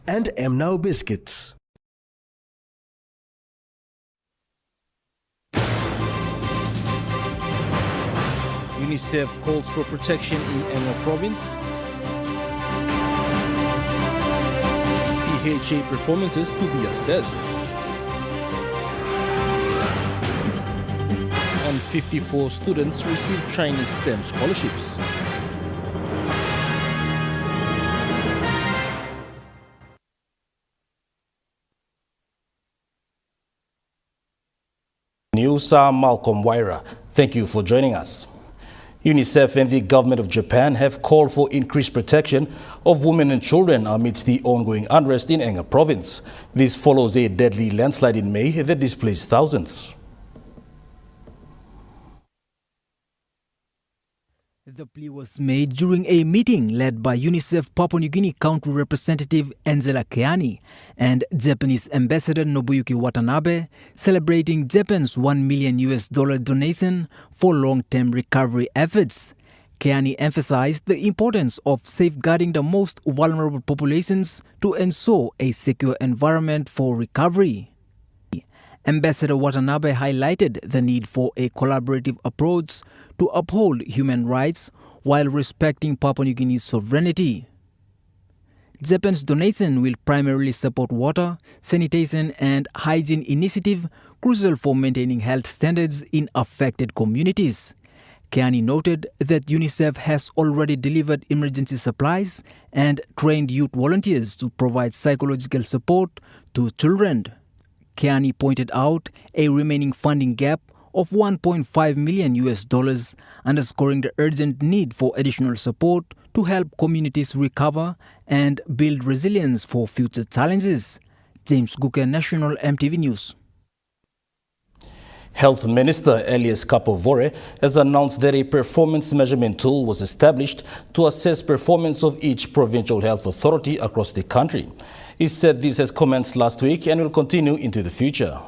and Now biscuits. UNICEF calls for protection in Oro Province. PHA performances to be assessed. And 54 students receive Chinese STEM scholarships. News, I'm Malcolm Waira. Thank you for joining us. UNICEF and the government of Japan have called for increased protection of women and children amidst the ongoing unrest in Oro Province. This follows a deadly landslide in May that displaced thousands. The plea was made during a meeting led by UNICEF Papua New Guinea Country Representative Angela Keani and Japanese Ambassador Nobuyuki Watanabe, celebrating Japan's $1 million donation for long-term recovery efforts. Keani emphasized the importance of safeguarding the most vulnerable populations to ensure a secure environment for recovery. Ambassador Watanabe highlighted the need for a collaborative approach to uphold human rights while respecting Papua New Guinea's sovereignty. Japan's donation will primarily support water, sanitation and hygiene initiatives crucial for maintaining health standards in affected communities. Keani noted that UNICEF has already delivered emergency supplies and trained youth volunteers to provide psychological support to children. Keani pointed out a remaining funding gap of $1.5 million, underscoring the urgent need for additional support to help communities recover and build resilience for future challenges. James Guke, National EMTV News. Health Minister Elias Kapovore has announced that a performance measurement tool was established to assess performance of each provincial health authority across the country. He said this has commenced last week and will continue into the future.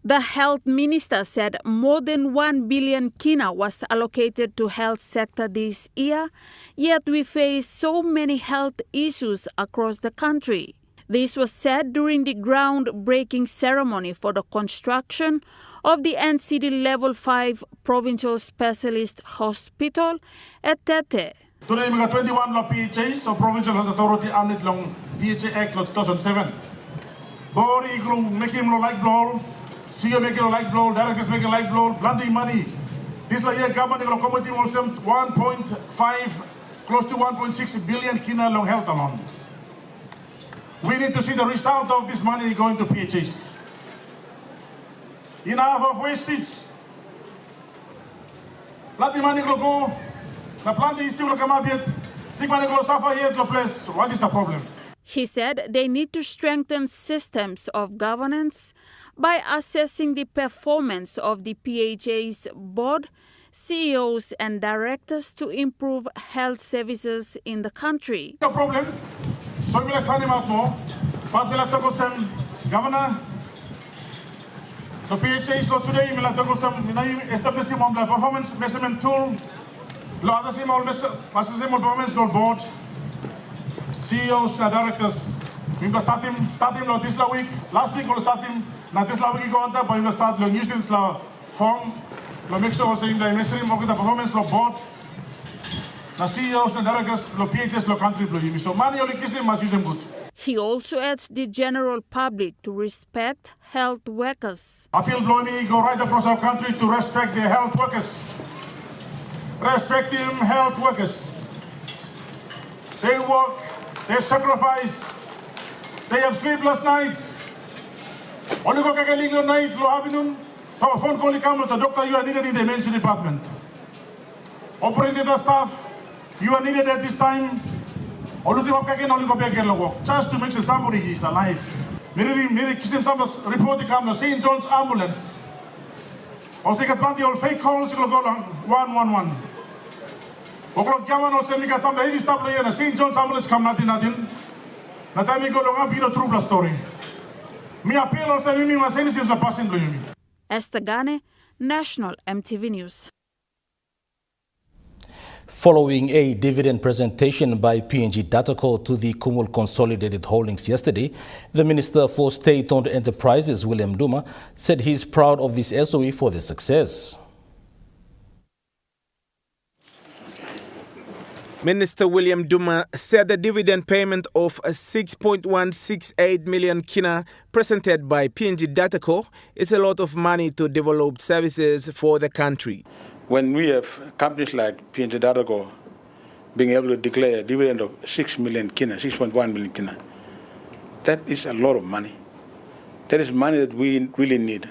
The health minister said more than 1 billion kina was allocated to health sector this year, yet we face so many health issues across the country. This was said during the groundbreaking ceremony for the construction of the NCD Level 5 Provincial Specialist Hospital at Tete. Today we got 21 PHAs, so Provincial Health Authority and long PHA Act 2007. Body group making like blow, CEO making like blow, directors making like blow, planting money. This year government committee will spend 1.5, close to 1.6 billion kina long health alone. We need to see the result of this money going to PHAs. Enough of wastage. Planting money go. What is the problem? He said they need to strengthen systems of governance by assessing the performance of the PHA's board, CEOs and directors to improve health services in the country. The problem, so we find him out more, but we'll talk some governor. The PHA's law today, we'll talk some establishing one performance measurement tool. Performance board, CEOs and directors. We will start him this week. Last week we'll start him. Now this week go on top, but we will start the using this form. We'll make sure we're saying the measuring of the performance board. Now CEOs and directors, the PHS, the country blue. So manually kissing must use them good. He also urged the general public to respect health workers. Appeal blow me go right across our country to respect the health workers. Respecting health workers. They work, they sacrifice, they have sleepless nights. Only go kakaling no night, lo habinun. To phone call come to doctor, you are needed in the emergency department. Operating staff, you are needed at this time. Only go back and work. Just to make sure somebody is alive. Miri kisim sambas report come St. John's ambulance. O say get plenty of fake calls, you go long 111. O'clock yaman o say got some heavy stuff like St. John's ambulance come nothing. Na time we go long be the true story. Me appeal o say me ma say is a passing blue. Esther Gane, National EMTV News. Following a dividend presentation by PNG DataCo to the Kumul Consolidated Holdings yesterday, the Minister for State-Owned Enterprises, William Duma, said he is proud of this SOE for their success. Minister William Duma said the dividend payment of 6.168 million kina presented by PNG DataCo is a lot of money to develop services for the country. When we have companies like PNG DataCo being able to declare a dividend of 6 million kina, 6.1 million kina, that is a lot of money. That is money that we really need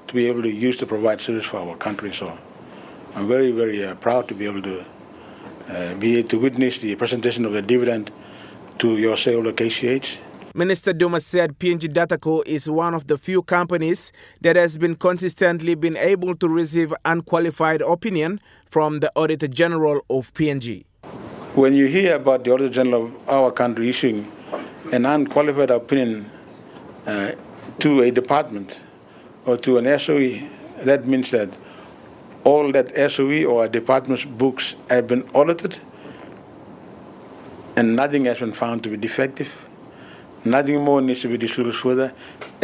to be able to use to provide service for our country. So I'm very, very proud to be able to witness the presentation of the dividend to your shareholder KCH. Minister Duma said PNG DataCo is one of the few companies that has been consistently been able to receive unqualified opinion from the Auditor General of PNG. When you hear about the Auditor General of our country issuing an unqualified opinion to a department or to an SOE, that means that all that SOE or a department's books have been audited and nothing has been found to be defective. Nothing more needs to be disclosed further.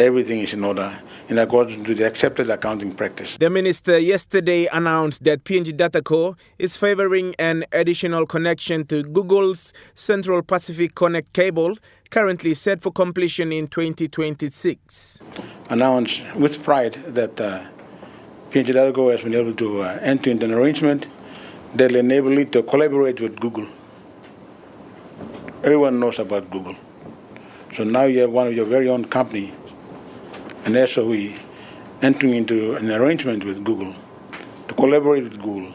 Everything is in order in accordance with the accepted accounting practice. The minister yesterday announced that PNG DataCo is favoring an additional connection to Google's Central Pacific Connect cable, currently set for completion in 2026. Announce with pride that PNG DataCo has been able to enter into an arrangement that will enable it to collaborate with Google. Everyone knows about Google. So now you have one of your very own company, an SOE, entering into an arrangement with Google, to collaborate with Google,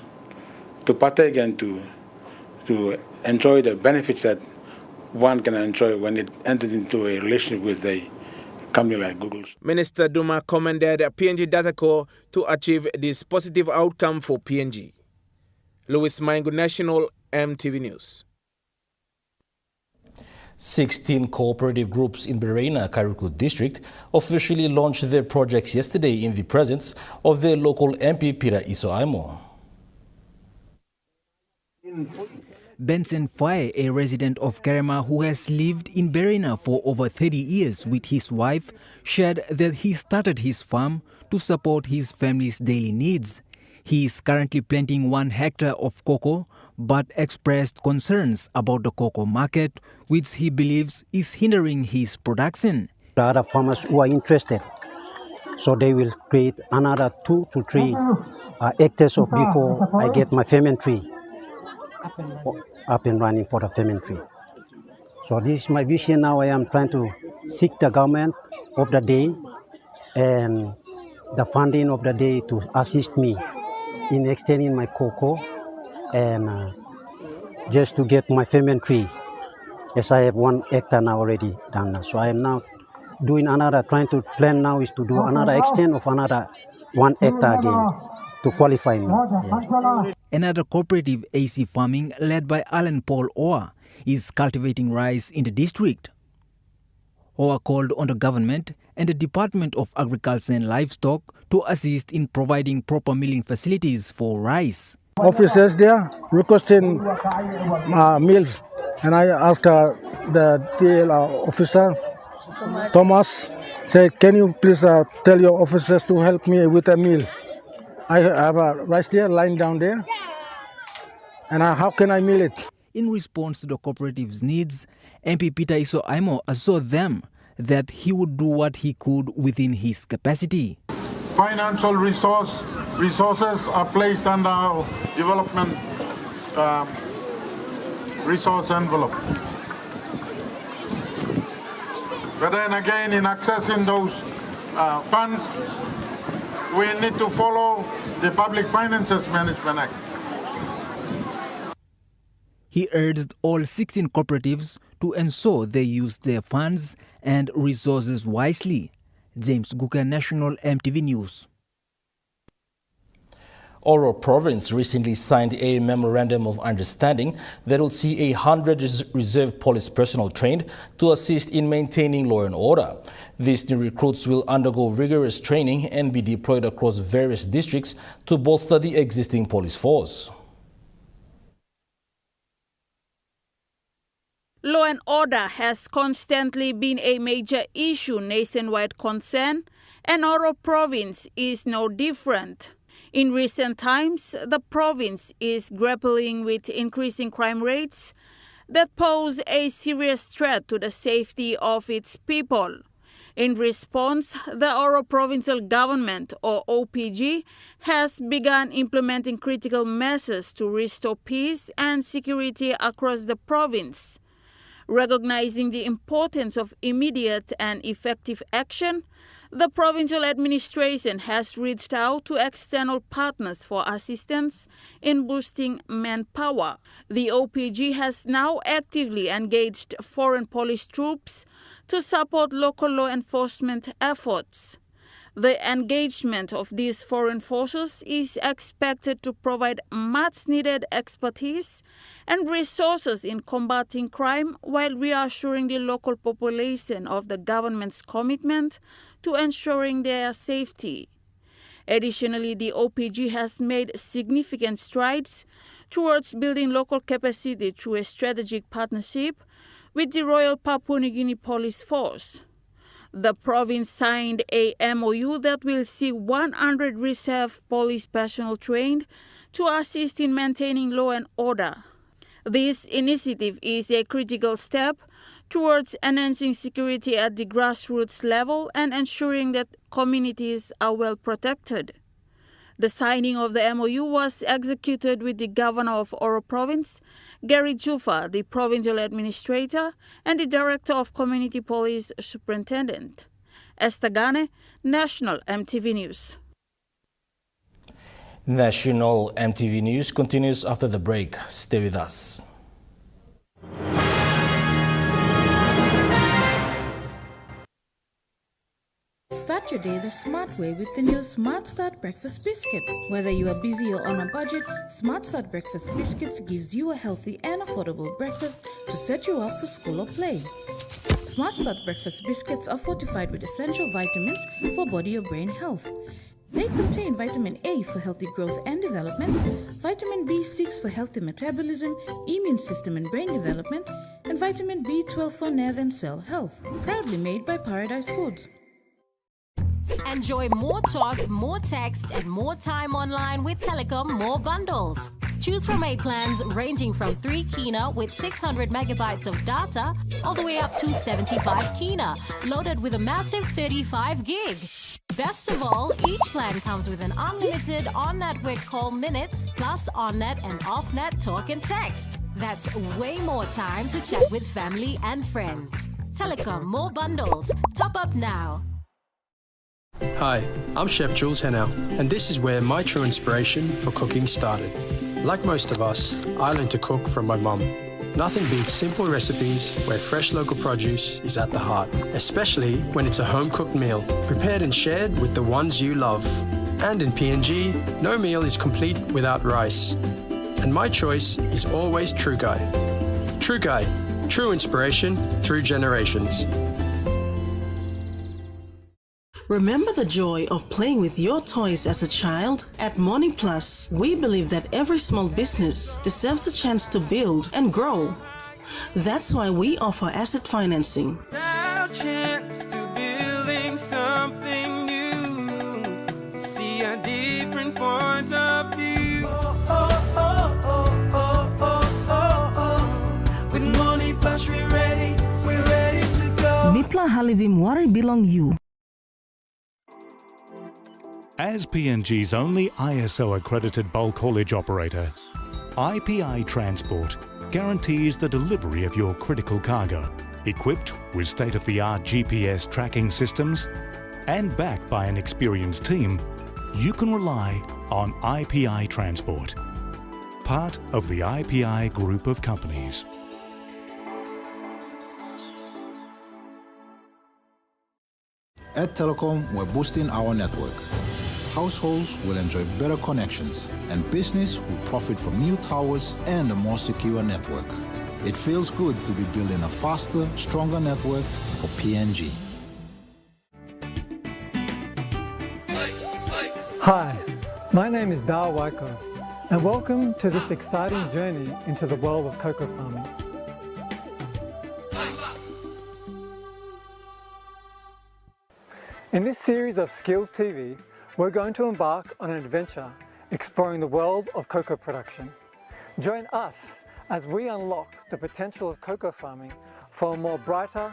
to partake and to enjoy the benefits that one can enjoy when it enters into a relationship with a company like Google's. Minister Duma commended PNG DataCo to achieve this positive outcome for PNG. Louis Maingu, National EMTV News. 16 cooperative groups in Berena, Kariku district officially launched their projects yesterday in the presence of their local MP, Pira Isoaimo. Benson Faye, a resident of Kerema who has lived in Berena for over 30 years with his wife, shared that he started his farm to support his family's daily needs. He is currently planting 1 hectare of cocoa, but expressed concerns about the cocoa market, which he believes is hindering his production. The other farmers who are interested, so they will create another 2 to 3 hectares of before I get my ferment tree up and running for the ferment tree. So this is my vision now. I am trying to seek the government of the day and the funding of the day to assist me in extending my cocoa and just to get my ferment tree, as I have 1 hectare now already done. So I am now doing another, trying to plan now is to do another extent of another 1 hectare again to qualify me. Yeah. Another cooperative, AC Farming, led by Alan Paul Oa, is cultivating rice in the district. Oa called on the government and the Department of Agriculture and Livestock to assist in providing proper milling facilities for rice. Officers there requesting meals, and I asked the TL officer, Thomas, said, can you please tell your officers to help me with a meal? I have a rice there lying down there, and how can I meal it? In response to the cooperative's needs, MP Peter Isoaimo assured them that he would do what he could within his capacity. Financial resources are placed under our development resource envelope. But then again, in accessing those funds, we need to follow the Public Finances Management Act. He urged all 16 cooperatives to ensure they use their funds and resources wisely. James Guka, National EMTV News. Oro Province recently signed a memorandum of understanding that will see 100 reserve police personnel trained to assist in maintaining law and order. These new recruits will undergo rigorous training and be deployed across various districts to bolster the existing police force. Law and order has constantly been a major issue nationwide concern, and Oro Province is no different. In recent times, the province is grappling with increasing crime rates that pose a serious threat to the safety of its people. In response, the Oro Provincial Government, or OPG, has begun implementing critical measures to restore peace and security across the province. Recognizing the importance of immediate and effective action, the provincial administration has reached out to external partners for assistance in boosting manpower. The OPG has now actively engaged foreign police troops to support local law enforcement efforts. The engagement of these foreign forces is expected to provide much-needed expertise and resources in combating crime while reassuring the local population of the government's commitment to ensuring their safety. Additionally, the OPG has made significant strides towards building local capacity through a strategic partnership with the Royal Papua New Guinea Police Force. The province signed a MOU that will see 100 reserve police personnel trained to assist in maintaining law and order. This initiative is a critical step towards enhancing security at the grassroots level and ensuring that communities are well protected. The signing of the MOU was executed with the Governor of Oro Province, Gary Jufa, the Provincial Administrator, and the Director of Community Police Superintendent. Esther Gane, National MTV News. National MTV News continues after the break. Stay with us. Start your day the smart way with the new Smart Start Breakfast Biscuit. Whether you are busy or on a budget, Smart Start Breakfast Biscuits gives you a healthy and affordable breakfast to set you up for school or play. Smart Start Breakfast Biscuits are fortified with essential vitamins for body or brain health. They contain vitamin A for healthy growth and development, vitamin B6 for healthy metabolism, immune system and brain development, and vitamin B12 for nerve and cell health. Proudly made by Paradise Foods. Enjoy more talk, more text, and more time online with Telecom More Bundles. Choose from 8 plans ranging from 3 kina with 600 megabytes of data all the way up to 75 kina, loaded with a massive 35 gig. Best of all, each plan comes with an unlimited on-network call minutes plus on-net and off-net talk and text. That's way more time to chat with family and friends. Telecom More Bundles. Top up now. Hi, I'm Chef Jules Hennell, and this is where my true inspiration for cooking started. Like most of us, I learned to cook from my mum. Nothing beats simple recipes where fresh local produce is at the heart, especially when it's a home-cooked meal, prepared and shared with the ones you love. And in PNG, no meal is complete without rice. And my choice is always True Guy. True Guy, true inspiration through generations. Remember the joy of playing with your toys as a child? At Morning Plus, we believe that every small business deserves a chance to build and grow. That's why we offer asset financing. Now chance to building something new, to see a different point of view. With Morning Plus, we're ready to go. Mipla Halivim Wari Belong You. As PNG's only ISO-accredited bulk haulage operator, IPI Transport guarantees the delivery of your critical cargo, equipped with state-of-the-art GPS tracking systems and backed by an experienced team. You can rely on IPI Transport, part of the IPI group of companies. At Telecom, we're boosting our network. Households will enjoy better connections, and business will profit from new towers and a more secure network. It feels good to be building a faster, stronger network for PNG. Hi, my name is Bao Waiko, and welcome to this exciting journey into the world of cocoa farming. In this series of Skills TV, we're going to embark on an adventure exploring the world of cocoa production. Join us as we unlock the potential of cocoa farming for a more brighter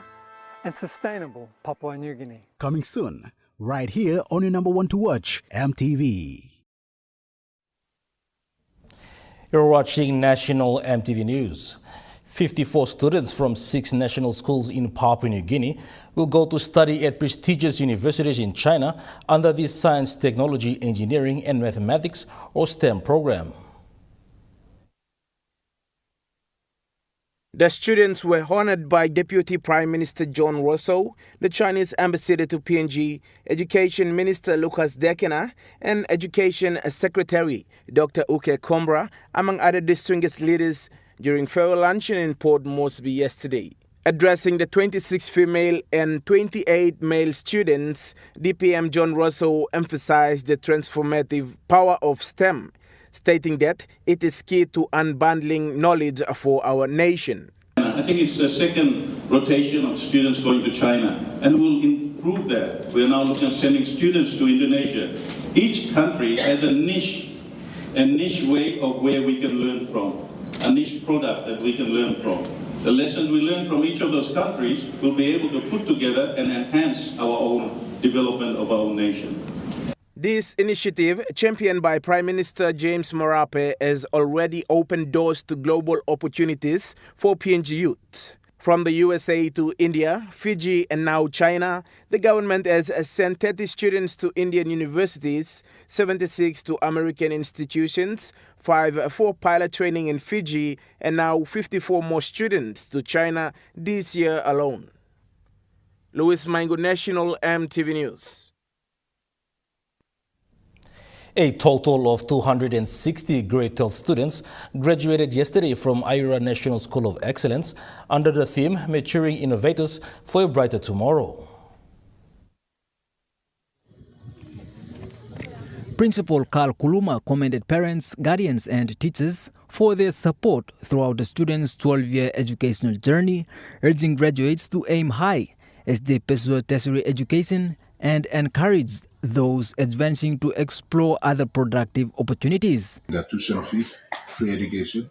and sustainable Papua New Guinea. Coming soon, right here on your number one to watch, MTV. You're watching National MTV News. 54 students from 6 national schools in Papua New Guinea will go to study at prestigious universities in China under the Science, Technology, Engineering and Mathematics or STEM program. The students were honored by Deputy Prime Minister John Rosso, the Chinese ambassador to PNG, Education Minister Lucas Dekena, and Education Secretary Dr. Uke Kombra, among other distinguished leaders, during farewell luncheon in Port Moresby yesterday. Addressing the 26 female and 28 male students, DPM John Rosso emphasized the transformative power of STEM, stating that it is key to unbundling knowledge for our nation. I think it's the second rotation of students going to China, and we'll improve that. We're now looking at sending students to Indonesia. Each country has a niche way of where we can learn from, a niche product that we can learn from. The lessons we learn from each of those countries will be able to put together and enhance our own development of our nation. This initiative, championed by Prime Minister James Marape, has already opened doors to global opportunities for PNG youth. From the USA to India, Fiji and now China, the government has sent 30 students to Indian universities, 76 to American institutions, 5 for pilot training in Fiji, and now 54 more students to China this year alone. Louis Maingo, National MTV News. A total of 260 grade 12 students graduated yesterday from Ira National School of Excellence under the theme Maturing Innovators for a Brighter Tomorrow. Principal Carl Kuluma commended parents, guardians and teachers for their support throughout the students' 12-year educational journey, urging graduates to aim high as they pursue tertiary education and encouraged those advancing to explore other productive opportunities. The tuition fee, free education,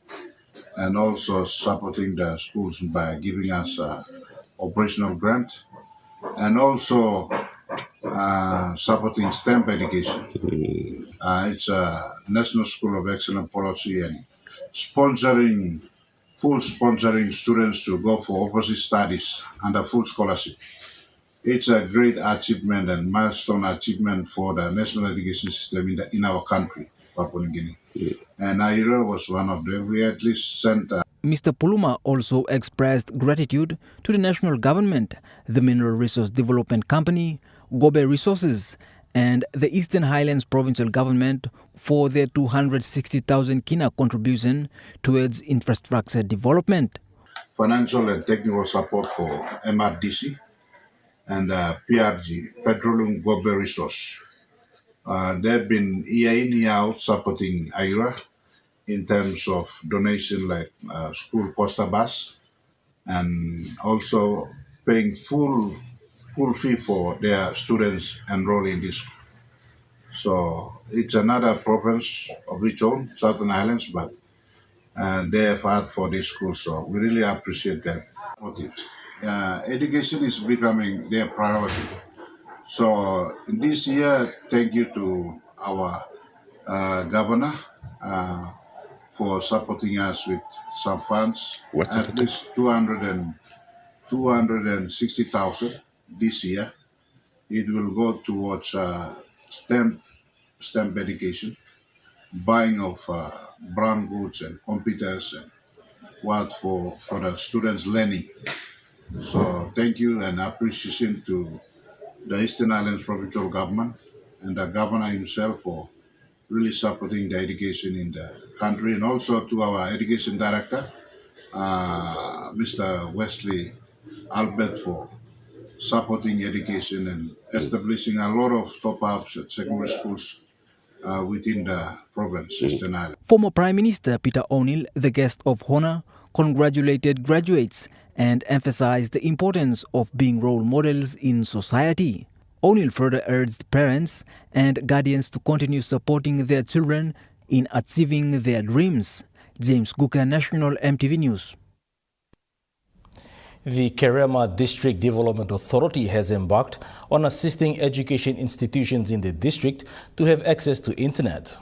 and also supporting the schools by giving us operational grant, and also supporting STEM education. It's a National School of Excellence policy and full sponsoring students to go for overseas studies under full scholarship. It's a great achievement and milestone achievement for the national education system in our country, Papua New Guinea. And IRA was one of them. We at least sent Mr. Puluma also expressed gratitude to the national government, the Mineral Resource Development Company, Gobe Resources, and the Eastern Highlands Provincial Government for their 260,000 kina contribution towards infrastructure development. Financial and technical support for MRDC and PRG, Petroleum Gobe Resource. They've been year in, year out supporting IRA in terms of donation like school poster bus and also paying full fee for their students enrolling in this. So it's another province of its own, Southern Islands, but they have had for this school, so we really appreciate that. Education is becoming their priority. So this year, thank you to our governor for supporting us with some funds, at least 260,000 this year. It will go towards STEM education, buying of brown goods and computers and what for the students' learning. So thank you and appreciation to the Eastern Islands Provincial Government and the governor himself for really supporting the education in the country, and also to our education director, Mr. Wesley Albert, for supporting education and establishing a lot of top-ups at secondary schools within the province, Eastern Island. Former Prime Minister Peter O'Neill, the guest of honor, congratulated graduates and emphasized the importance of being role models in society. O'Neill further urged parents and guardians to continue supporting their children in achieving their dreams. James Guka, National EMTV News. The Kerema District Development Authority has embarked on assisting education institutions in the district to have access to internet.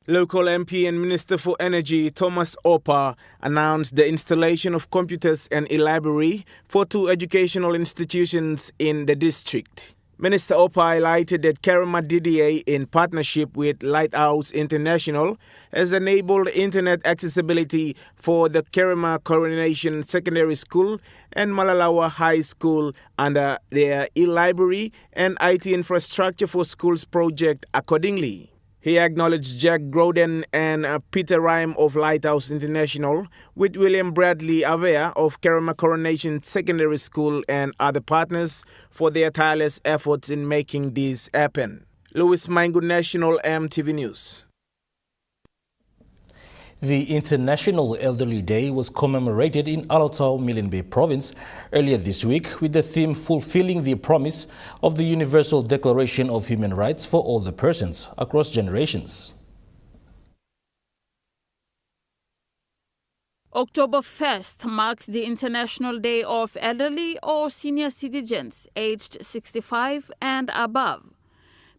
Local MP and Minister for Energy Thomas Opa announced the installation of computers and a library for 2 educational institutions in the district. Minister Opa highlighted that Kerema DDA, in partnership with Lighthouse International, has enabled internet accessibility for the Kerema Coronation Secondary School and Malalawa High School under their e-library and IT infrastructure for schools project accordingly. He acknowledged Jack Groden and Peter Rhyme of Lighthouse International, with William Bradley Avea of Kerema Coronation Secondary School and other partners for their tireless efforts in making this happen. Louis Maingu, National EMTV News. The International Elderly Day was commemorated in Alotau, Milne Bay Province earlier this week with the theme Fulfilling the Promise of the Universal Declaration of Human Rights for Older Persons Across Generations. October 1st marks the International Day of Elderly or Senior Citizens aged 65 and above.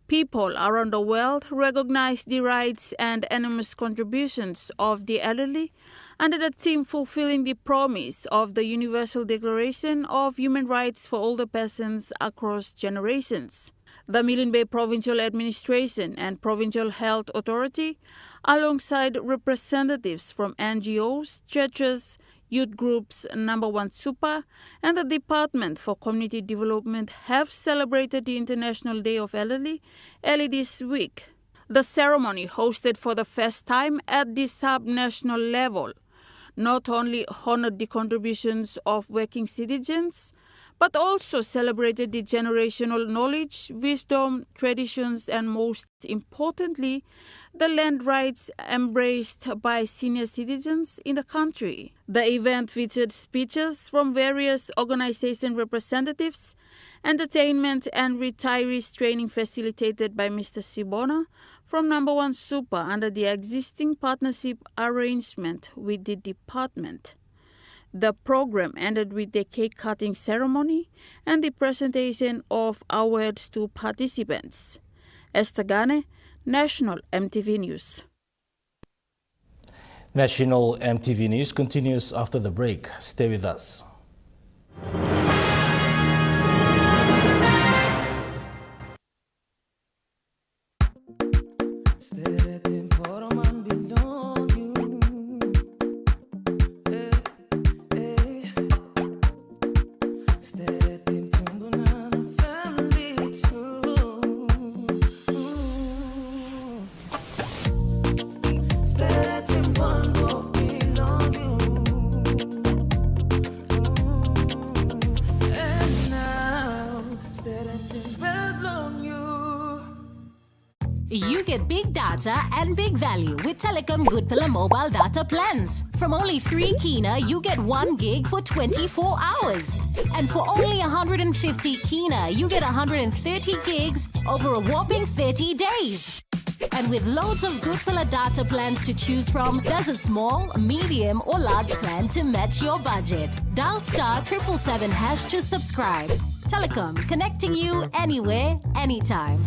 People around the world recognize the rights and enormous contributions of the elderly under the theme Fulfilling the Promise of the Universal Declaration of Human Rights for Older Persons Across Generations. The Milne Bay Provincial Administration and Provincial Health Authority, alongside representatives from NGOs, churches, youth groups Number 1 Super and the Department for Community Development have celebrated the International Day of Elderly early this week. The ceremony, hosted for the first time at the sub-national level, not only honored the contributions of working citizens, but also celebrated the generational knowledge, wisdom, traditions, and most importantly, the land rights embraced by senior citizens in the country. The event featured speeches from various organization representatives, entertainment and retirees training facilitated by Mr. Sibona from Number 1 Super under the existing partnership arrangement with the department. The program ended with the cake-cutting ceremony and the presentation of awards to participants. Esther Gane, National EMTV News. National EMTV News continues after the break. Stay with us. You get big data and big value with Telecom Goodpilla mobile data plans. From only 3 Kina, you get 1 gig for 24 hours. And for only 150 Kina, you get 130 gigs over a whopping 30 days. And with loads of Goodpilla data plans to choose from, there's a small, medium or large plan to match your budget. Dial *777# to subscribe. Telecom, connecting you anywhere, anytime.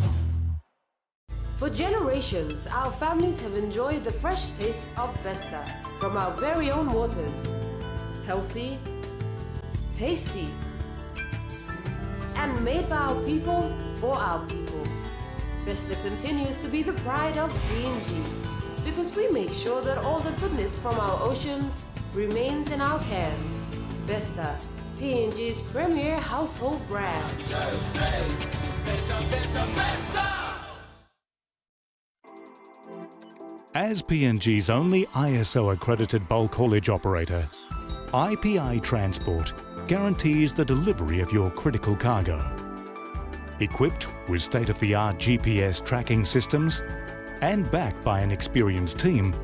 For generations, our families have enjoyed the fresh taste of Vesta from our very own waters. Healthy, tasty, and made by our people for our people. Vesta continues to be the pride of PNG because we make sure that all the goodness from our oceans remains in our hands. Vesta, PNG's premier household brand. As PNG's only ISO-accredited bulk haulage operator, IPI Transport guarantees the delivery of your critical cargo. Equipped with state-of-the-art GPS tracking systems and backed by an experienced team,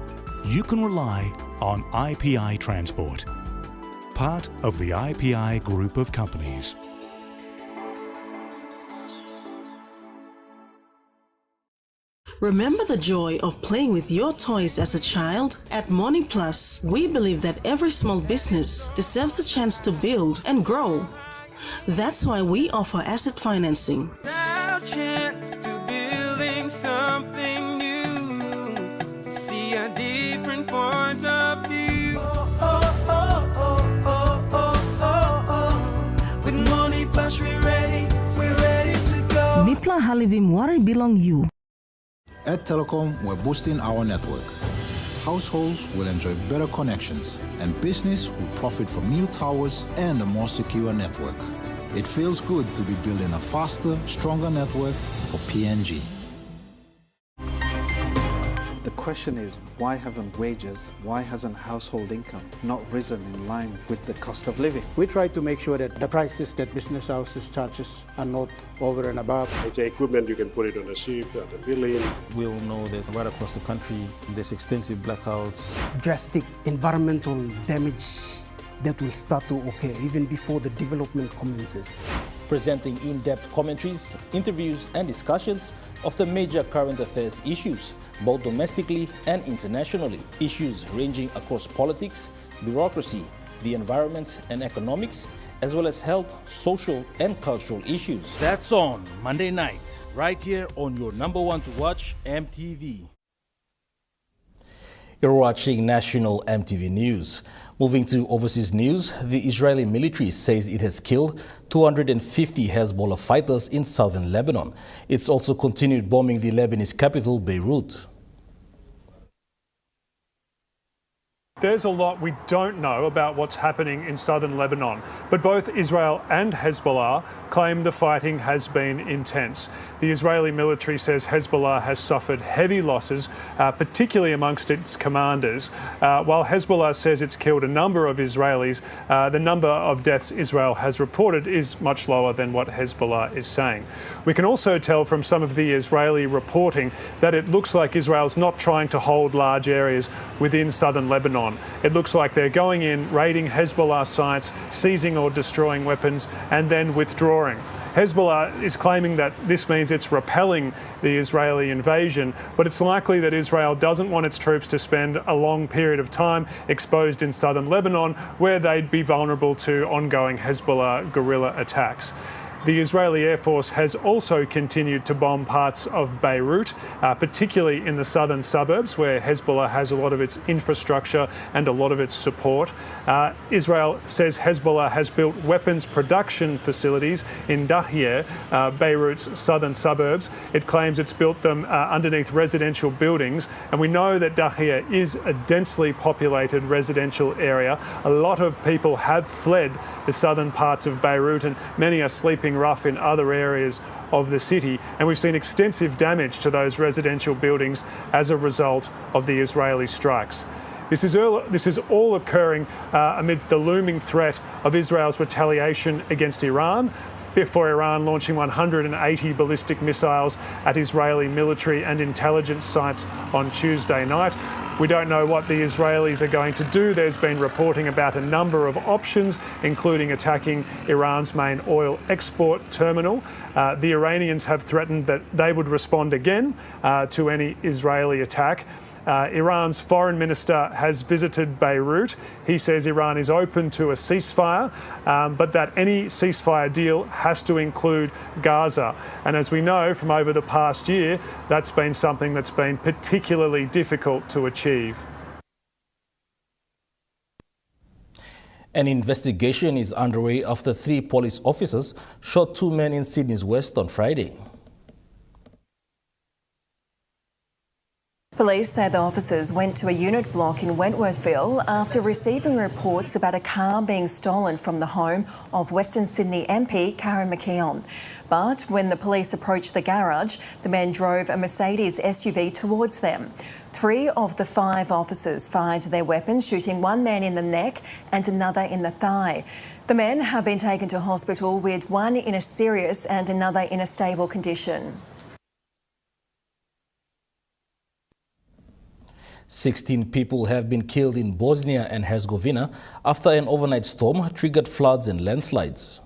you can rely on IPI Transport. part of the IPI group of companies. Remember the joy of playing with your toys as a child? At Morning Plus, we believe that every small business deserves a chance to build and grow. That's why we offer asset financing. Now chance to building something new, to see a different point of view. With Money Plus we're ready to go. Nipla Halivim Wari belong you. At Telecom, we're boosting our network. Households will enjoy better connections, and business will profit from new towers and a more secure network. It feels good to be building a faster, stronger network for PNG. The question is, why haven't wages, why hasn't household income not risen in line with the cost of living? We try to make sure that the prices that business houses charges are not over and above. It's equipment, you can put it on a ship, on a billion. We all know that right across the country, there's extensive blackouts. Drastic environmental damage that will start to occur even before the development commences. Presenting in-depth commentaries, interviews and discussions of the major current affairs issues, both domestically and internationally. Issues ranging across politics, bureaucracy, the environment and economics, as well as health, social and cultural issues. That's on Monday night, right here on your number one to watch, MTV. You're watching National MTV News. Moving to overseas news, the Israeli military says it has killed 250 Hezbollah fighters in southern Lebanon. It's also continued bombing the Lebanese capital, Beirut. There's a lot we don't know about what's happening in southern Lebanon, but both Israel and Hezbollah claim the fighting has been intense. The Israeli military says Hezbollah has suffered heavy losses, particularly amongst its commanders. While Hezbollah says it's killed a number of Israelis, the number of deaths Israel has reported is much lower than what Hezbollah is saying. We can also tell from some of the Israeli reporting that it looks like Israel's not trying to hold large areas within southern Lebanon. It looks like they're going in, raiding Hezbollah sites, seizing or destroying weapons, and then withdrawing. Hezbollah is claiming that this means it's repelling the Israeli invasion, but it's likely that Israel doesn't want its troops to spend a long period of time exposed in southern Lebanon, where they'd be vulnerable to ongoing Hezbollah guerrilla attacks. The Israeli Air Force has also continued to bomb parts of Beirut, particularly in the southern suburbs where Hezbollah has a lot of its infrastructure and a lot of its support. Israel says Hezbollah has built weapons production facilities in Dahiyeh, Beirut's southern suburbs. It claims it's built them underneath residential buildings, and we know that Dahiyeh is a densely populated residential area. A lot of people have fled the southern parts of Beirut, and many are sleeping rough in other areas of the city, and we've seen extensive damage to those residential buildings as a result of the Israeli strikes. This is all occurring amid the looming threat of Israel's retaliation against Iran, before Iran launching 180 ballistic missiles at Israeli military and intelligence sites on Tuesday night. We don't know what the Israelis are going to do. There's been reporting about a number of options, including attacking Iran's main oil export terminal. The Iranians have threatened that they would respond again to any Israeli attack. Iran's foreign minister has visited Beirut. He says Iran is open to a ceasefire, but that any ceasefire deal has to include Gaza. And as we know from over the past year, that's been something that's been particularly difficult to achieve. An investigation is underway after 3 police officers shot 2 men in Sydney's West on Friday. Police say the officers went to a unit block in Wentworthville after receiving reports about a car being stolen from the home of Western Sydney MP Karen McKeon. But when the police approached the garage, the men drove a Mercedes SUV towards them. 3 of the 5 officers fired their weapons, shooting 1 man in the neck and another in the thigh. The men have been taken to hospital, with 1 in a serious and another in a stable condition. 16 people have been killed in Bosnia and Herzegovina after an overnight storm triggered floods and landslides.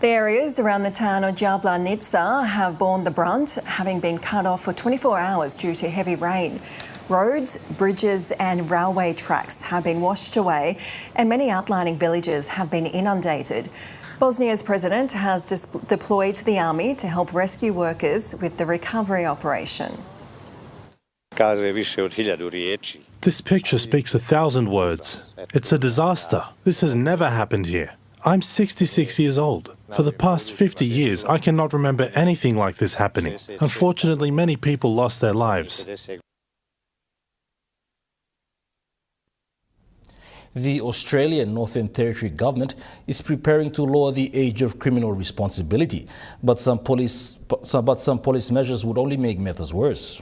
The areas around the town of Jablanica have borne the brunt, having been cut off for 24 hours due to heavy rain. Roads, bridges and railway tracks have been washed away and many outlying villages have been inundated. Bosnia's president has deployed the army to help rescue workers with the recovery operation. This picture speaks 1,000 words. It's a disaster. This has never happened here. I'm 66 years old. For the past 50 years, I cannot remember anything like this happening. Unfortunately, many people lost their lives. The Australian Northern Territory government is preparing to lower the age of criminal responsibility, but some police measures would only make matters worse.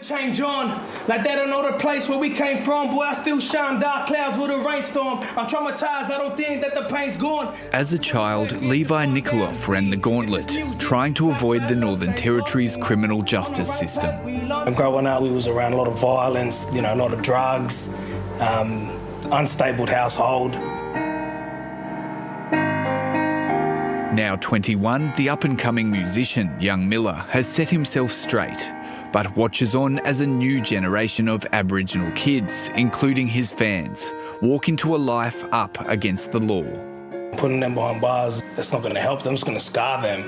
Change on, like they don't know the place where we came from. Boy, I still shine dark clouds with a rainstorm. I'm traumatized, I don't think that the pain's gone. As a child, Levi Nikolov ran the gauntlet, trying to avoid the Northern Territory's criminal justice system. Growing up, we was around a lot of violence, a lot of drugs, unstable household. Now 21, the up-and-coming musician, young Miller, has set himself straight, but watches on as a new generation of Aboriginal kids, including his fans, walk into a life up against the law. Putting them behind bars, that's not going to help them, it's going to scar them.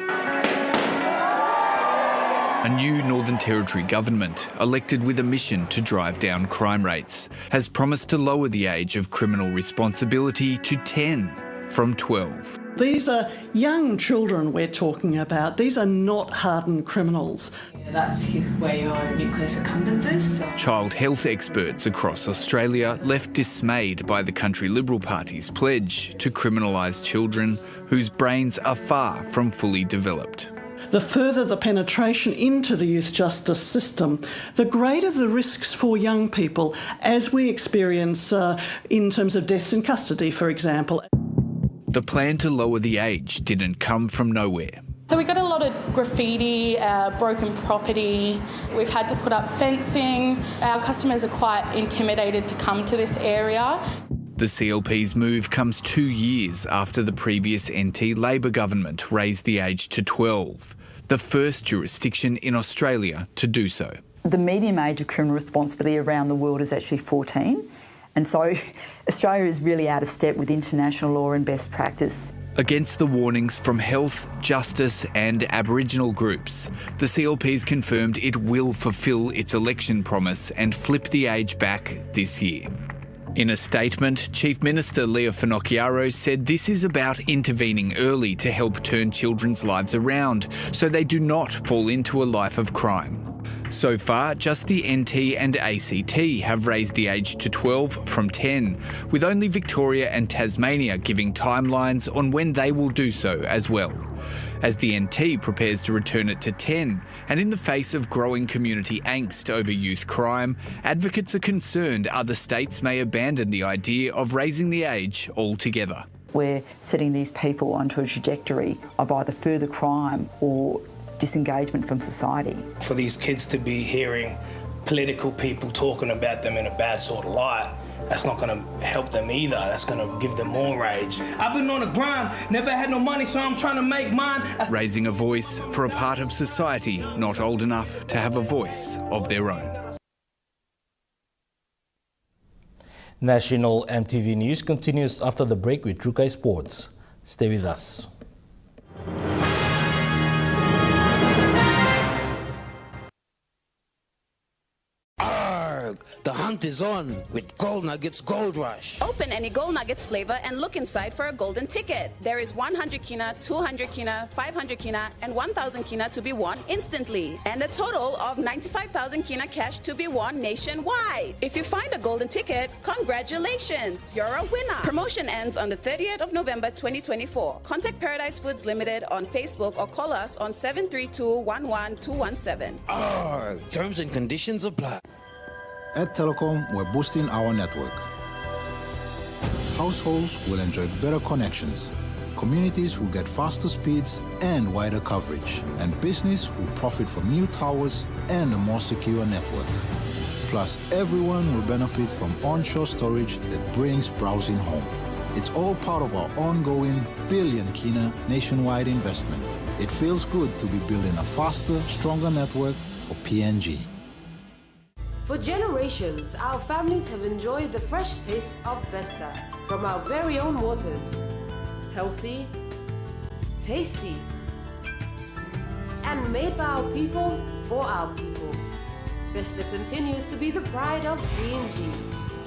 A new Northern Territory government, elected with a mission to drive down crime rates, has promised to lower the age of criminal responsibility to 10 from 12. These are young children we're talking about. These are not hardened criminals. That's where your nucleus accumbens is. Child health experts across Australia left dismayed by the country Liberal Party's pledge to criminalise children whose brains are far from fully developed. The further the penetration into the youth justice system, the greater the risks for young people, as we experience in terms of deaths in custody, for example. The plan to lower the age didn't come from nowhere. So we got a lot of graffiti, broken property. We've had to put up fencing. Our customers are quite intimidated to come to this area. The CLP's move comes 2 years after the previous NT Labor government raised the age to 12, the first jurisdiction in Australia to do so. The median age of criminal responsibility around the world is actually 14. And so Australia is really out of step with international law and best practice. Against the warnings from health, justice and Aboriginal groups, the CLP's confirmed it will fulfil its election promise and flip the age back this year. In a statement, Chief Minister Leah Finocchiaro said this is about intervening early to help turn children's lives around so they do not fall into a life of crime. So far, just the NT and ACT have raised the age to 12 from 10, with only Victoria and Tasmania giving timelines on when they will do so as well. As the NT prepares to return it to 10, and in the face of growing community angst over youth crime, advocates are concerned other states may abandon the idea of raising the age altogether. We're setting these people onto a trajectory of either further crime or disengagement from society. For these kids to be hearing political people talking about them in a bad sort of light, that's not going to help them either. That's going to give them more rage. I've been on the grind, never had no money, so I'm trying to make mine. Raising a voice for a part of society not old enough to have a voice of their own. National EMTV News continues after the break with Trukai Sports. Stay with us. The hunt is on with Gold Nuggets Gold Rush. Open any Gold Nuggets flavor and look inside for a golden ticket. There is 100 kina, 200 kina, 500 kina, and 1,000 kina to be won instantly. And a total of 95,000 kina cash to be won nationwide. If you find a golden ticket, congratulations, you're a winner. Promotion ends on the 30th of November 2024. Contact Paradise Foods Limited on Facebook or call us on 732-11217. Terms and conditions apply. At Telecom, we're boosting our network. Households will enjoy better connections, communities will get faster speeds and wider coverage, and business will profit from new towers and a more secure network. Plus, everyone will benefit from onshore storage that brings browsing home. It's all part of our ongoing billion kina nationwide investment. It feels good to be building a faster, stronger network for PNG. For generations, our families have enjoyed the fresh taste of Vesta from our very own waters. Healthy, tasty, and made by our people for our people. Vesta continues to be the pride of PNG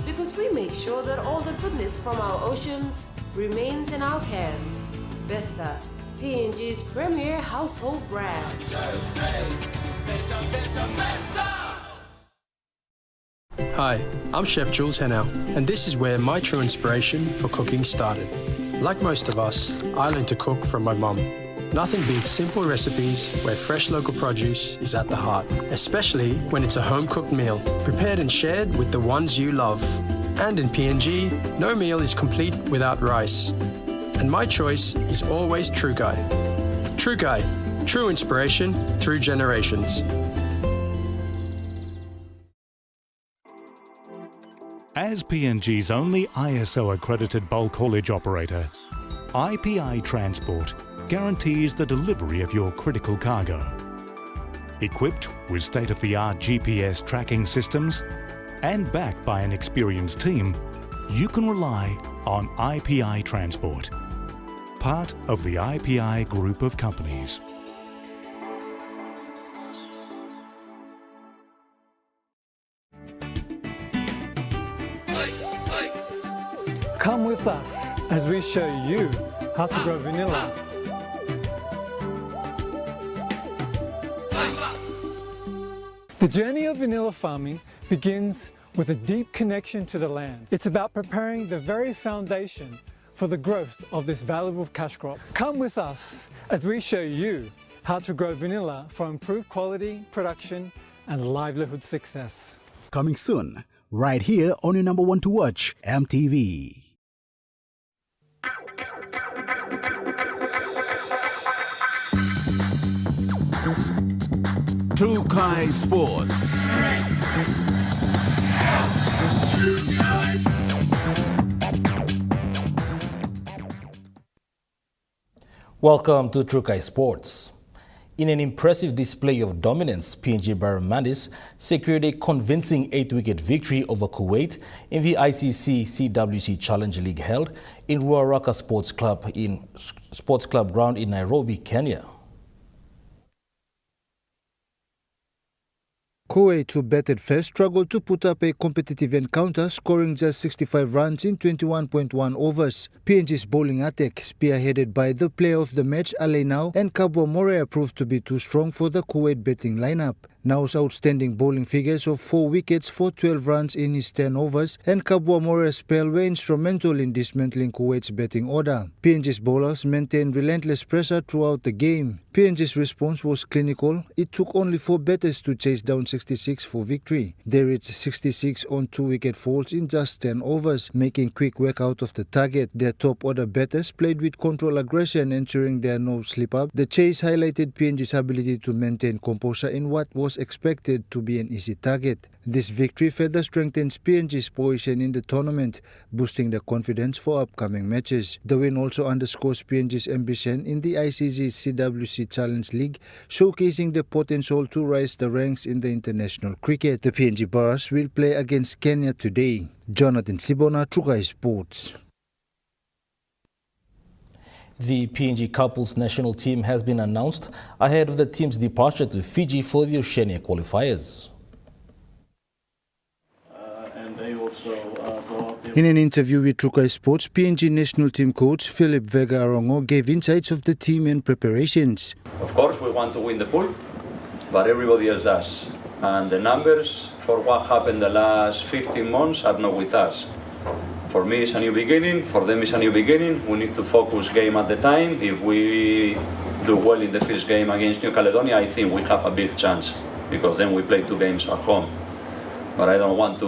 because we make sure that all the goodness from our oceans remains in our hands. Vesta, PNG's premier household brand. Hi, I'm Chef Jules Hennell, and this is where my true inspiration for cooking started. Like most of us, I learned to cook from my mum. Nothing beats simple recipes where fresh local produce is at the heart, especially when it's a home-cooked meal, prepared and shared with the ones you love. And in PNG, no meal is complete without rice. And my choice is always Trukai. Trukai, true inspiration through generations. As PNG's only ISO-accredited bulk haulage operator, IPI Transport guarantees the delivery of your critical cargo. Equipped with state-of-the-art GPS tracking systems and backed by an experienced team, you can rely on IPI Transport, part of the IPI group of companies. Come with us as we show you how to grow vanilla. The journey of vanilla farming begins with a deep connection to the land. It's about preparing the very foundation for the growth of this valuable cash crop. Come with us as we show you how to grow vanilla for improved quality, production, and livelihood success. Coming soon, right here on your number one to watch, EMTV. Trukai Sports. Welcome to Trukai Sports. In an impressive display of dominance, PNG Barramandis secured a convincing 8-wicket victory over Kuwait in the ICC CWC Challenge League held in Ruaraka Sports Club ground in Nairobi, Kenya. Kuwait, who batted first, struggled to put up a competitive encounter, scoring just 65 runs in 21.1 overs. PNG's bowling attack, spearheaded by the player of the match, Ale Now, and Kabwa Morea, proved to be too strong for the Kuwait batting lineup. Now's outstanding bowling figures of 4 wickets for 12 runs in his 10 overs and Kabwa Morea's spell were instrumental in dismantling Kuwait's batting order. PNG's bowlers maintained relentless pressure throughout the game. PNG's response was clinical. It took only 4 batters to chase down 66 for victory. They reached 66 on 2-wicket falls in just 10 overs, making quick work out of the target. Their top-order batters played with control aggression, ensuring there no slip-up. The chase highlighted PNG's ability to maintain composure in what was expected to be an easy target. This victory further strengthens PNG's position in the tournament, boosting their confidence for upcoming matches. The win also underscores PNG's ambition in the ICC CWC Challenge League, showcasing the potential to rise the ranks in the international cricket. The PNG Bars will play against Kenya today. Jonathan Sibona, Trukai Sports. The PNG couples national team has been announced ahead of the team's departure to Fiji for the Oceania qualifiers. In an interview with Trukai Sports, PNG national team coach Philip Vega Arongo gave insights of the team and preparations. Of course, we want to win the pool, but everybody else does. And the numbers for what happened the last 15 months are not with us. For me, it's a new beginning. For them, it's a new beginning. We need to focus game at the time. If we do well in the first game against New Caledonia, I think we have a big chance, because then we play 2 games at home. But I don't want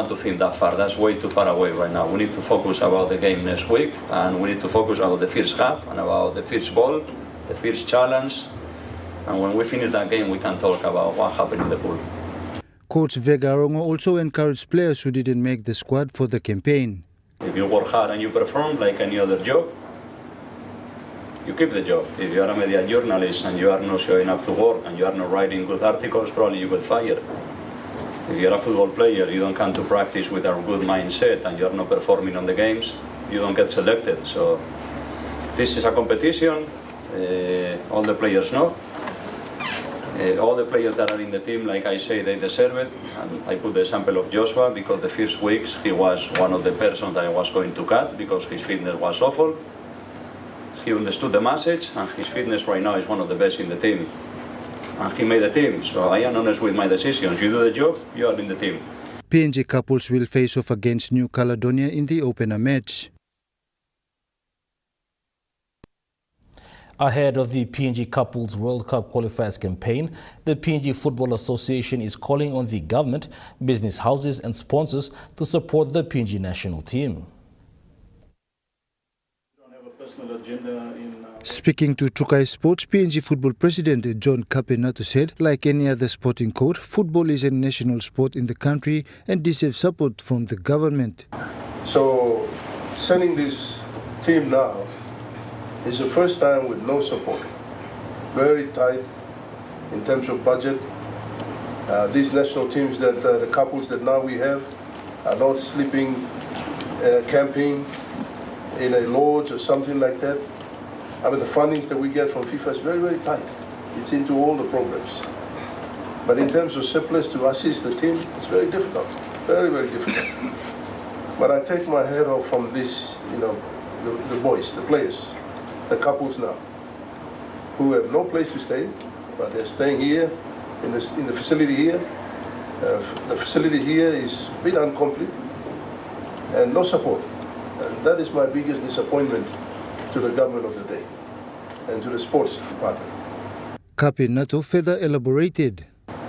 to think that far. That's way too far away right now. We need to focus about the game next week, and we need to focus about the first half and about the first ball, the first challenge. And when we finish that game, we can talk about what happened in the pool. Coach Vega Arongo also encouraged players who didn't make the squad for the campaign. If you work hard and you perform like any other job, you keep the job. If you are a media journalist and you are not showing up to work and you are not writing good articles, probably you get fired. If you're a football player, you don't come to practice with a good mindset and you're not performing on the games, you don't get selected. So this is a competition, all the players know. All the players that are in the team, like I say, they deserve it. And I put the example of Joshua because the first weeks he was one of the persons that I was going to cut because his fitness was awful. He understood the message and his fitness right now is one of the best in the team. And he made the team, so I am honest with my decisions. You do the job, you are in the team. PNG couples will face off against New Caledonia in the opener match. Ahead of the PNG Couples World Cup qualifiers campaign, the PNG Football Association is calling on the government, business houses and sponsors to support the PNG national team. Speaking to Trukai Sports, PNG Football President John Kapenato said, like any other sporting code, football is a national sport in the country and deserves support from the government. So, sending this team now is the first time with no support. Very tight in terms of budget. These national teams that the couples that now we have are not sleeping, camping in a lodge or something like that. I mean, the fundings that we get from FIFA is very, very tight. It's into all the programs. But in terms of surplus to assist the team, it's very difficult. Very, very difficult. But I take my head off from this, the boys, the players, the couples now, who have no place to stay, but they're staying here in the facility here. The facility here is a bit incomplete and no support. And that is my biggest disappointment to the government of the day and to the sports department. Kapenato further elaborated.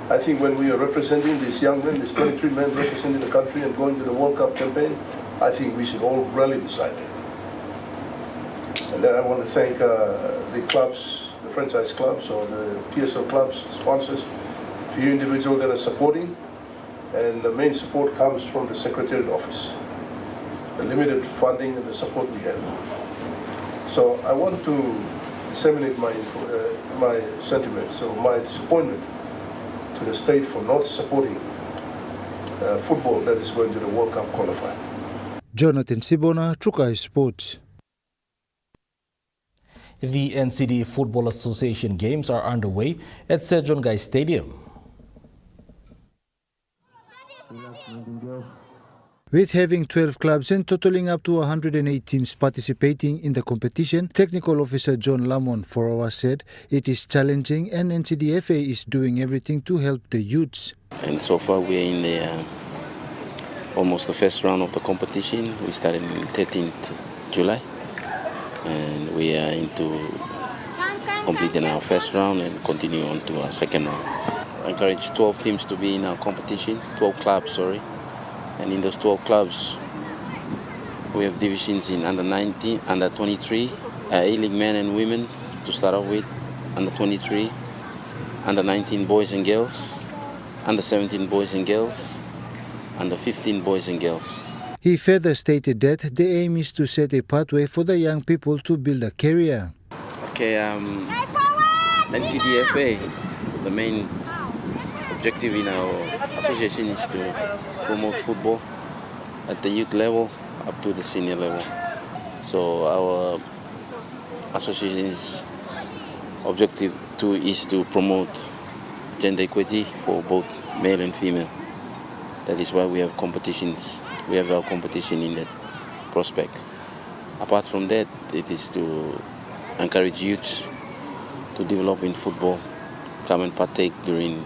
I think when we are representing these young men, these 23 men representing the country and going to the World Cup campaign, I think we should all rally beside them. And then I want to thank the clubs, the franchise clubs or the PSL clubs, sponsors, few individuals that are supporting, and the main support comes from the Secretariat Office. The limited funding and the support we have. So I want to disseminate my sentiments or my disappointment to the state for not supporting football that is going to the World Cup qualifier. Jonathan Sibona, Trukai Sports. The NCD Football Association games are underway at Sir John Guy Stadium. With having 12 clubs and totaling up to 108 teams participating in the competition, Technical Officer John Lamont Forowa said it is challenging and NCDFA is doing everything to help the youths. And so far we are in the almost the first round of the competition. We started on 13th July and we are into completing our first round and continue on to our second round. I encourage 12 teams to be in our competition, 12 clubs, sorry. And in those 12 clubs, we have divisions in under 19, under 23, A-League men and women to start off with, under 23, under 19 boys and girls, under 17 boys and girls, under 15 boys and girls. He further stated that the aim is to set a pathway for the young people to build a career. Okay, NCDFA, the main objective in our association is to promote football at the youth level up to the senior level. So our association's objective too is to promote gender equity for both male and female. That is why we have competitions. We have our competition in that prospect. Apart from that, it is to encourage youths to develop in football, come and partake during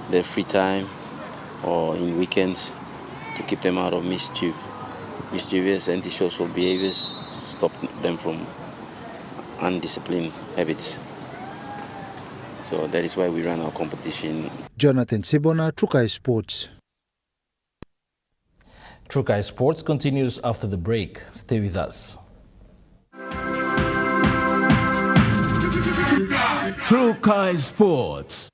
their free time or in weekends to keep them out of mischievous, antisocial behaviors, stop them from undisciplined habits. So that is why we run our competition. Jonathan Sibona, Trukai Sports. Trukai Sports continues after the break. Stay with us. Trukai Sports.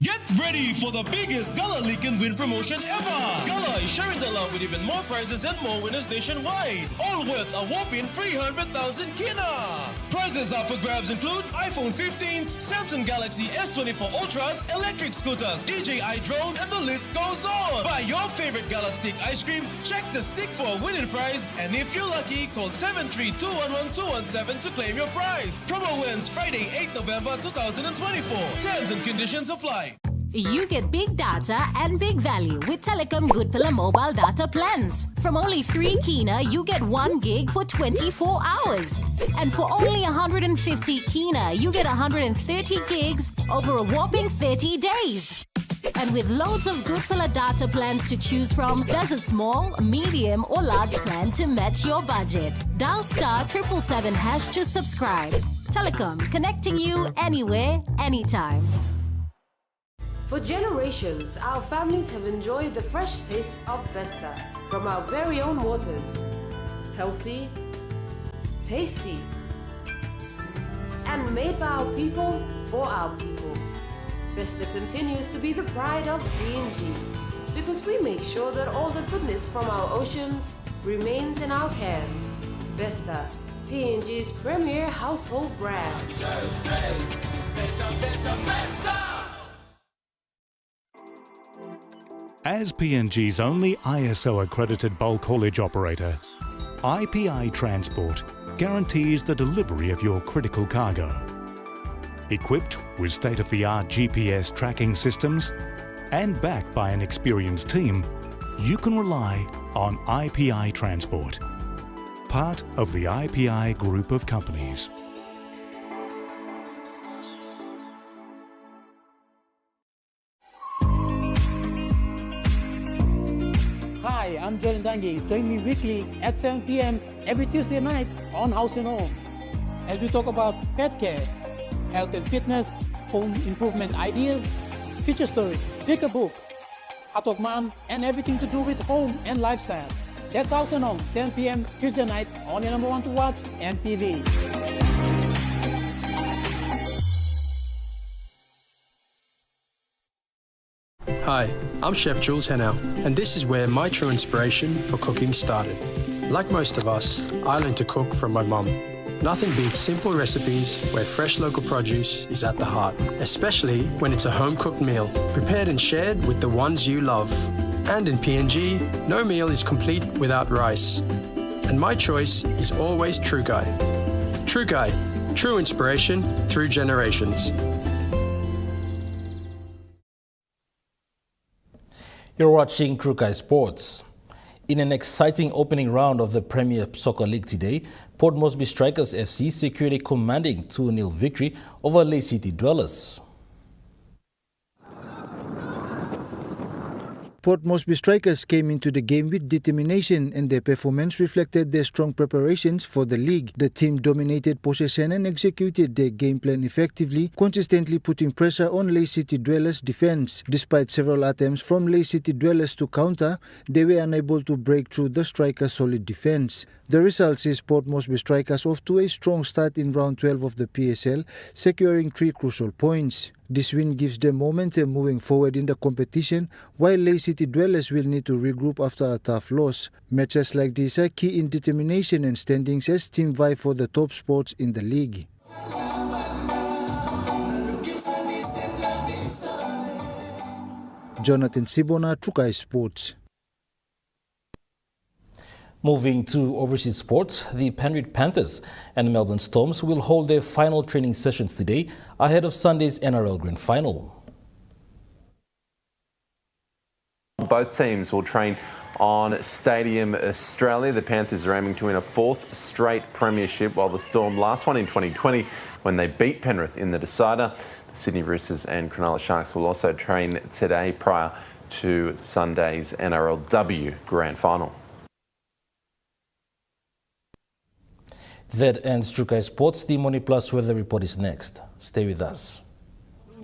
Get ready for the biggest Gala Leak and Win promotion ever! Gala is sharing the love with even more prizes and more winners nationwide, all worth a whopping 300,000 kina! Prizes up for grabs include iPhone 15s, Samsung Galaxy S24 Ultras, electric scooters, DJI drone, and the list goes on! Buy your favorite Gala stick ice cream, check the stick for a winning prize, and if you're lucky, call 73211-217 to claim your prize! Promo ends Friday, 8 November 2024. Terms and conditions apply. You get big data and big value with Telecom Good Pillar mobile data plans. From only 3 kina, you get 1 gig for 24 hours. And for only 150 kina, you get 130 gigs over a whopping 30 days. And with loads of Good Pillar data plans to choose from, there's a small, medium or large plan to match your budget. Dial *777# to subscribe. Telecom, connecting you anywhere, anytime. For generations, our families have enjoyed the fresh taste of Besta from our very own waters. Healthy, tasty, and made by our people for our people. Besta continues to be the pride of PNG because we make sure that all the goodness from our oceans remains in our hands. Besta, PNG's premier household brand. As PNG's only ISO-accredited bulk haulage operator, IPI Transport guarantees the delivery of your critical cargo. Equipped with state-of-the-art GPS tracking systems and backed by an experienced team, you can rely on IPI Transport, part of the IPI group of companies. Hi, I'm Jordan Dangi. Join me weekly at 7 p.m. every Tuesday nights on House and Home as we talk about pet care, health and fitness, home improvement ideas, feature stories, pick a book, Hatok Mom, and everything to do with home and lifestyle. That's House and Home, 7 p.m. Tuesday nights on your number one to watch, NCD. Hi, I'm Chef Jules Henao, and this is where my true inspiration for cooking started. Like most of us, I learned to cook from my mum. Nothing beats simple recipes where fresh local produce is at the heart, especially when it's a home-cooked meal, prepared and shared with the ones you love. And in PNG, no meal is complete without rice. And my choice is always Trukai. Trukai, true inspiration through generations. You're watching Trukai Sports. In an exciting opening round of the Premier Soccer League today, Port Moresby Strikers FC secured a commanding 2-0 victory over Lay City Dwellers. Port Moresby Strikers came into the game with determination and their performance reflected their strong preparations for the league. The team dominated possession and executed their game plan effectively, consistently putting pressure on Lay City Dwellers' defense. Despite several attempts from Lay City Dwellers to counter, they were unable to break through the Strikers' solid defense. The result sees Port Moresby Strikers off to a strong start in round 12 of the PSL, securing 3 crucial points. This win gives them momentum moving forward in the competition, while Lay City Dwellers will need to regroup after a tough loss. Matches like these are key in determination and standings as teams vie for the top spots in the league. Jonathan Sibona, Trukai Sports. Moving to overseas sports, the Penrith Panthers and Melbourne Storms will hold their final training sessions today ahead of Sunday's NRL Grand Final. Both teams will train on Stadium Australia. The Panthers are aiming to win a 4th straight premiership, while the Storm last won in 2020 when they beat Penrith in the decider. The Sydney Roosters and Cronulla Sharks will also train today prior to Sunday's NRLW Grand Final. That ends Trukai Sports. The Money Plus weather report is next. Stay with us.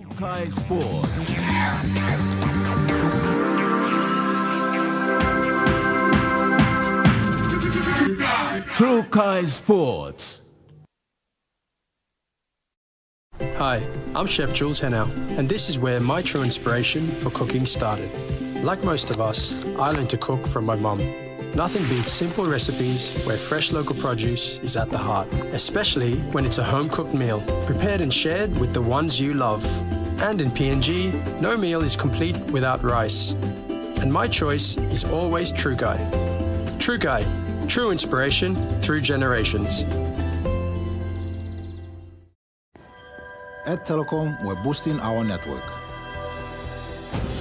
Trukai Sports. True Kai Sports. Hi, I'm Chef Jules Henao, and this is where my true inspiration for cooking started. Like most of us, I learned to cook from my mum. Nothing beats simple recipes where fresh local produce is at the heart, especially when it's a home-cooked meal, prepared and shared with the ones you love. And in PNG, no meal is complete without rice. And my choice is always True Kai. True Kai, true inspiration through generations. At Telecom, we're boosting our network.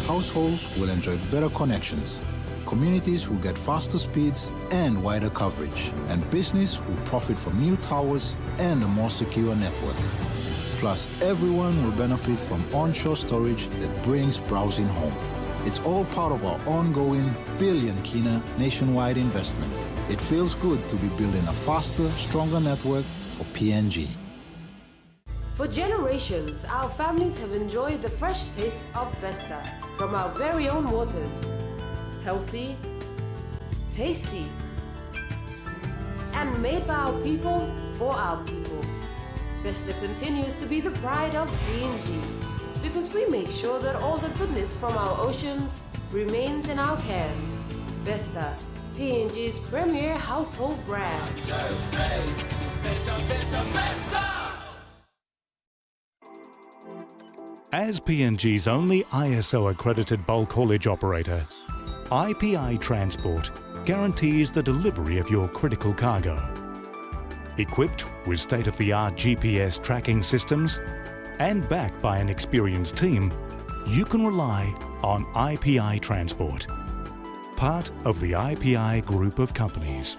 Households will enjoy better connections. Communities will get faster speeds and wider coverage. And business will profit from new towers and a more secure network. Plus, everyone will benefit from onshore storage that brings browsing home. It's all part of our ongoing billion kina nationwide investment. It feels good to be building a faster, stronger network for PNG. For generations, our families have enjoyed the fresh taste of Vesta from our very own waters. Healthy, tasty, and made by our people for our people. Vesta continues to be the pride of PNG because we make sure that all the goodness from our oceans remains in our hands. Vesta, PNG's premier household brand. As PNG's only ISO-accredited bulk haulage operator, IPI Transport guarantees the delivery of your critical cargo. Equipped with state-of-the-art GPS tracking systems and backed by an experienced team, you can rely on IPI Transport, part of the IPI group of companies.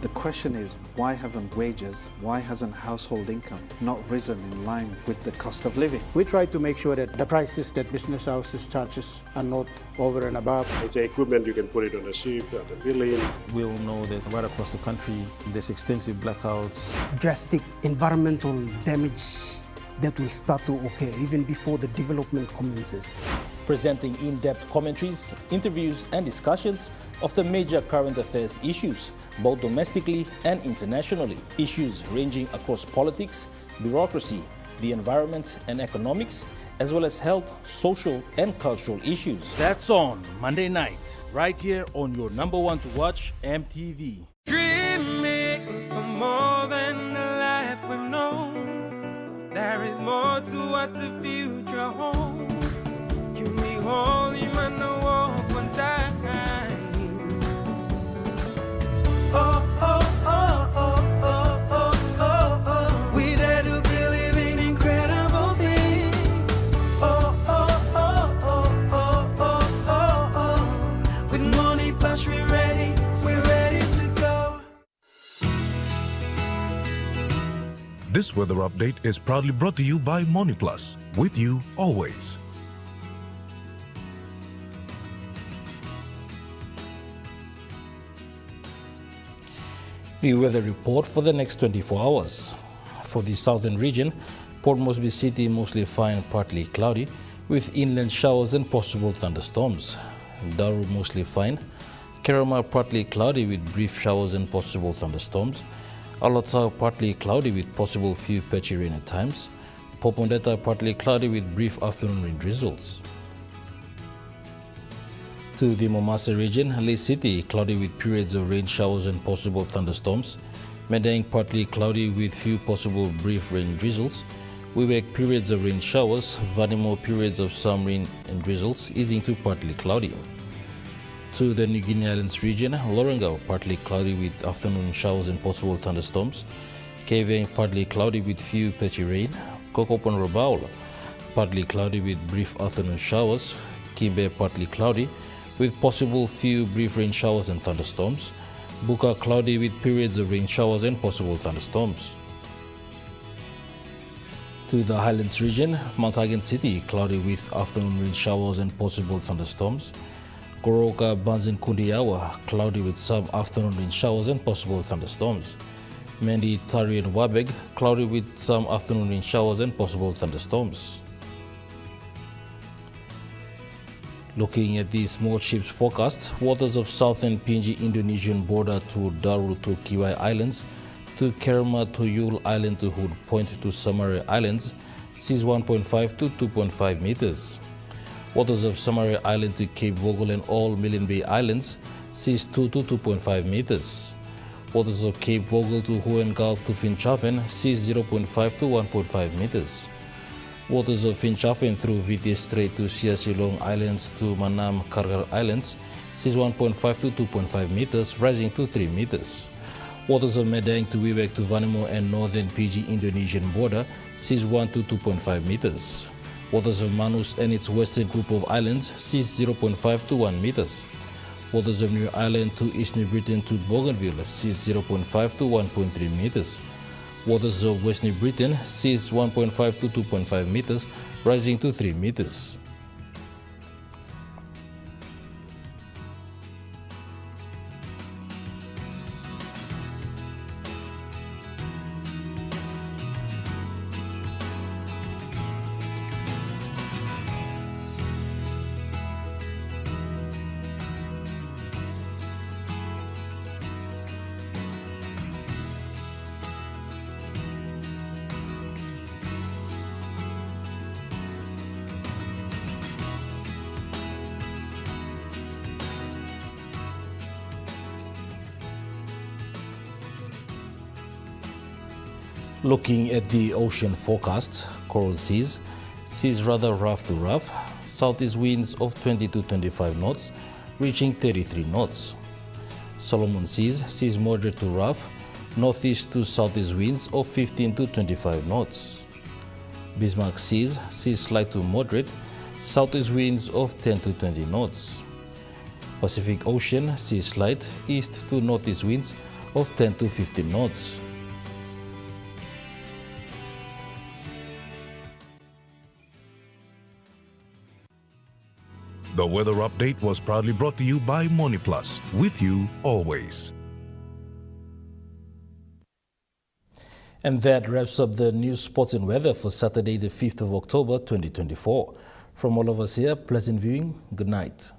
The question is, why haven't wages, why hasn't household income not risen in line with the cost of living? We try to make sure that the prices that business houses charges are not over and above. It's equipment, you can put it on a ship, on the billing. We all know that right across the country, there's extensive blackouts. Drastic environmental damage that will start to occur even before the development commences. Presenting in-depth commentaries, interviews and discussions of the major current affairs issues, both domestically and internationally. Issues ranging across politics, bureaucracy, the environment and economics, as well as health, social and cultural issues. That's on Monday night, right here on your #1 to watch, EMTV. Dreaming for more than the life we've known. There is more to what the future holds. You me holy man, no walk one time. Oh, oh, oh, oh, oh, oh, oh, oh. We dare to believe in incredible things. Oh, oh, oh, oh, oh, oh, oh, oh. With money plus we're ready to go. This weather update is proudly brought to you by Money Plus, with you always. The weather report for the next 24 hours. For the southern region, Port Moresby City mostly fine, partly cloudy, with inland showers and possible thunderstorms. Daru mostly fine. Kerama partly cloudy with brief showers and possible thunderstorms. Alotau partly cloudy with possible few patchy rain at times. Popondetta partly cloudy with brief afternoon rain drizzles. To the Momasa region, Lake City cloudy with periods of rain showers and possible thunderstorms. Medang partly cloudy with few possible brief rain drizzles. Wewak periods of rain showers. Vanimo periods of some rain and drizzles, easing to partly cloudy. To the New Guinea Islands region, Lorengau partly cloudy with afternoon showers and possible thunderstorms. Keveng partly cloudy with few patchy rain. Kokopan Rabaul partly cloudy with brief afternoon showers. Kimbe partly cloudy with possible few brief rain showers and thunderstorms. Buka cloudy with periods of rain showers and possible thunderstorms. To the Highlands region, Mount Hagen City cloudy with afternoon rain showers and possible thunderstorms. Goroka, Banzin, Kundiawa cloudy with some afternoon rain showers and possible thunderstorms. Mendi, Tari and Wabeg cloudy with some afternoon rain showers and possible thunderstorms. Looking at the small ships forecast, waters of southern PNG Indonesian border to Daru to Kiwai Islands, to Kerma to Yule Island to Hood Point to Samare Islands, seas 1.5 to 2.5 meters. Waters of Samare Island to Cape Vogel and all Millen Bay Islands, seas 2 to 2.5 meters. Waters of Cape Vogel to Hohen Gulf to Finchafen, seas 0.5 to 1.5 meters. Waters of Finchafen through Viti Strait to Siasilong Islands to Manam Kargar Islands, seas 1.5 to 2.5 meters, rising to 3 meters. Waters of Medang to Wewak to Vanimo and northern PG Indonesian border, seas 1 to 2.5 meters. Waters of Manus and its western group of islands, seas 0.5 to 1 meters. Waters of New Ireland to East New Britain to Bougainville, seas 0.5 to 1.3 meters. Waters of West New Britain, seas 1.5 to 2.5 meters, rising to 3 meters. Looking at the ocean forecast, coral seas, seas rather rough to rough, southeast winds of 20 to 25 knots, reaching 33 knots. Solomon seas, seas moderate to rough, northeast to southeast winds of 15 to 25 knots. Bismarck seas, seas slight to moderate, southeast winds of 10 to 20 knots. Pacific Ocean, seas slight, east to northeast winds of 10 to 15 knots. The weather update was proudly brought to you by MoneyPlus, with you always. And that wraps up the news, sports and weather for Saturday, the 5th of October, 2024. From all of us here, pleasant viewing. Good night.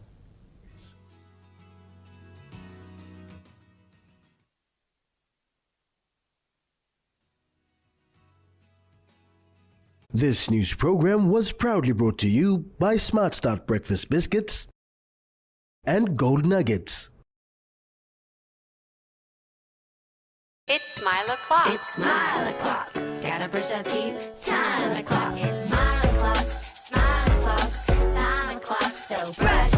This news program was proudly brought to you by Smart Start Breakfast Biscuits and Gold Nuggets. It's Smile O'Clock. It's Smile O'Clock. Gotta brush our teeth. Time o'clock. It's Smile O'Clock. Smile O'Clock. Time o'clock. So brush